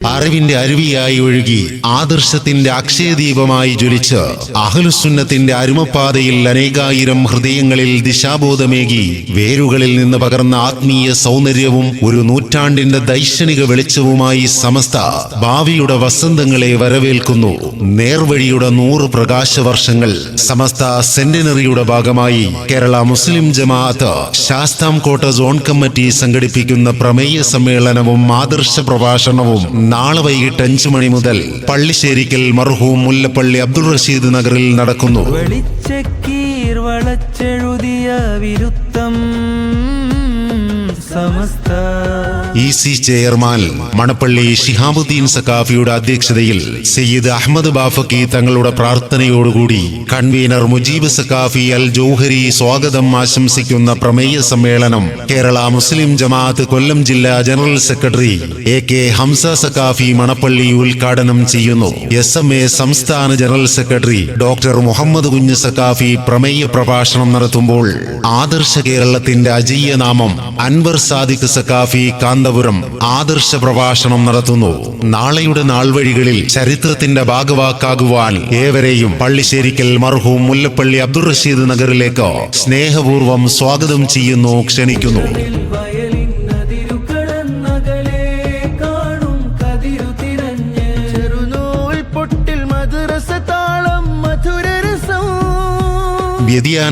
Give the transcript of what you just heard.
അറിവിന്റെ അരുവിയായി ഒഴുകി ആദർശത്തിന്റെ അക്ഷയദീപമായി ജ്വലിച്ച് അഹ്ലുസുന്നത്തിന്റെ അരുമപ്പാതയിൽ അനേകായിരം ഹൃദയങ്ങളിൽ ദിശാബോധമേകി വേരുകളിൽ നിന്ന് പകർന്ന ആത്മീയ സൗന്ദര്യവും ഒരു നൂറ്റാണ്ടിന്റെ ദൈക്ഷണിക വെളിച്ചവുമായി സമസ്ത ഭാവിയുടെ വസന്തങ്ങളെ വരവേൽക്കുന്നു. നേർവഴിയുടെ 100 പ്രകാശവർഷങ്ങൾ. സമസ്ത സെന്റിനറിയുടെ ഭാഗമായി കേരള മുസ്ലിം ജമാഅത്ത് ശാസ്താംകോട്ട സോൺ കമ്മിറ്റി സംഘടിപ്പിക്കുന്ന പ്രമേയ സമ്മേളനവും ആദർശ പ്രഭാഷണവും നാളെ വൈകിട്ട് 5 മണി മുതൽ പള്ളിശ്ശേരിക്കൽ മർഹൂം മുല്ലപ്പള്ളി അബ്ദുൾ റഷീദ് നഗറിൽ നടക്കുന്നു. ഇസി ചെയർമാൻ മണപ്പള്ളി ശിഹാബുദ്ദീൻ സഖാഫിയുടെ അധ്യക്ഷതയിൽ സയ്യിദ് അഹമ്മദ് ബാഫക്കി തങ്ങളുടെ പ്രാർത്ഥനയോടുകൂടി കൺവീനർ മുജീബ് സഖാഫി അൽ ജൗഹരി സ്വാഗതം ആശംസിക്കുന്ന പ്രമേയ സമ്മേളനം കേരള മുസ്ലിം ജമാഅത്ത് കൊല്ലം ജില്ലാ general secretary AK Hamza Saqafi Manappally ഉദ്ഘാടനം ചെയ്യുന്നു. SMA സംസ്ഥാന ജനറൽ സെക്രട്ടറി ഡോക്ടർ മുഹമ്മദ് കുഞ്ഞ് സഖാഫി പ്രമേയ പ്രഭാഷണം നടത്തുമ്പോൾ ആദർശ കേരളത്തിന്റെ അജയ്യ നാമം അൻവർ സാദിഖ് സഖാഫി കാന്തപുരം ആദർശ പ്രഭാഷണം നടത്തുന്നു. നാളെയുടെ നാൾവഴികളിൽ ചരിത്രത്തിന്റെ ഭാഗവാക്കാകുവാൻ ഏവരെയും പള്ളിശ്ശേരിക്കൽ മർഹൂം മുല്ലപ്പള്ളി അബ്ദുൾ റഷീദ് നഗറിലേക്ക് സ്നേഹപൂർവ്വം സ്വാഗതം ചെയ്യുന്നു, ക്ഷണിക്കുന്നു. വ്യതിയാന